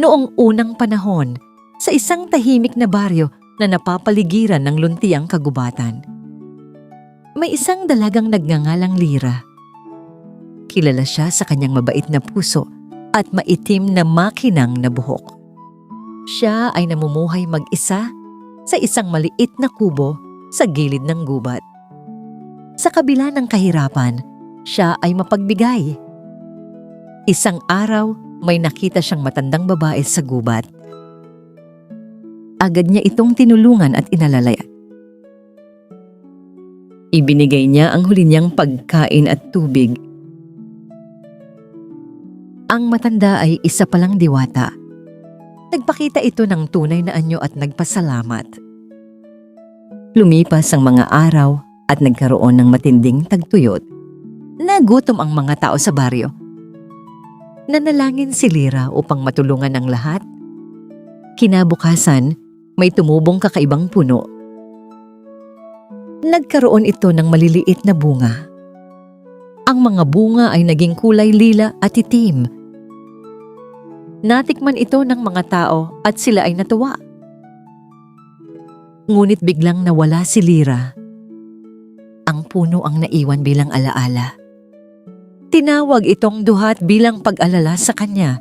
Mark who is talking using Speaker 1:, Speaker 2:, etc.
Speaker 1: Noong unang panahon, sa isang tahimik na baryo na napapaligiran ng luntiang kagubatan, may isang dalagang nagngangalang Lyra. Kilala siya sa kanyang mabait na puso at maitim na makinang na buhok. Siya ay namumuhay mag-isa sa isang maliit na kubo sa gilid ng gubat. Sa kabila ng kahirapan, siya ay mapagbigay. Isang araw, may nakita siyang matandang babae sa gubat. Agad niya itong tinulungan at inalalaya. Ibinigay niya ang huli niyang pagkain at tubig. Ang matanda ay isa palang diwata. Nagpakita ito ng tunay na anyo at nagpasalamat. Lumipas ang mga araw at nagkaroon ng matinding tagtuyot. Nagutom ang mga tao sa baryo. Nanalangin si Lyra upang matulungan ang lahat. Kinabukasan, may tumubong kakaibang puno. Nagkaroon ito ng maliliit na bunga. Ang mga bunga ay naging kulay lila at itim. Natikman ito ng mga tao at sila ay natuwa. Ngunit biglang nawala si Lyra. Ang puno ang naiwan bilang alaala. Tinawag itong duhat bilang pag-alala sa kanya.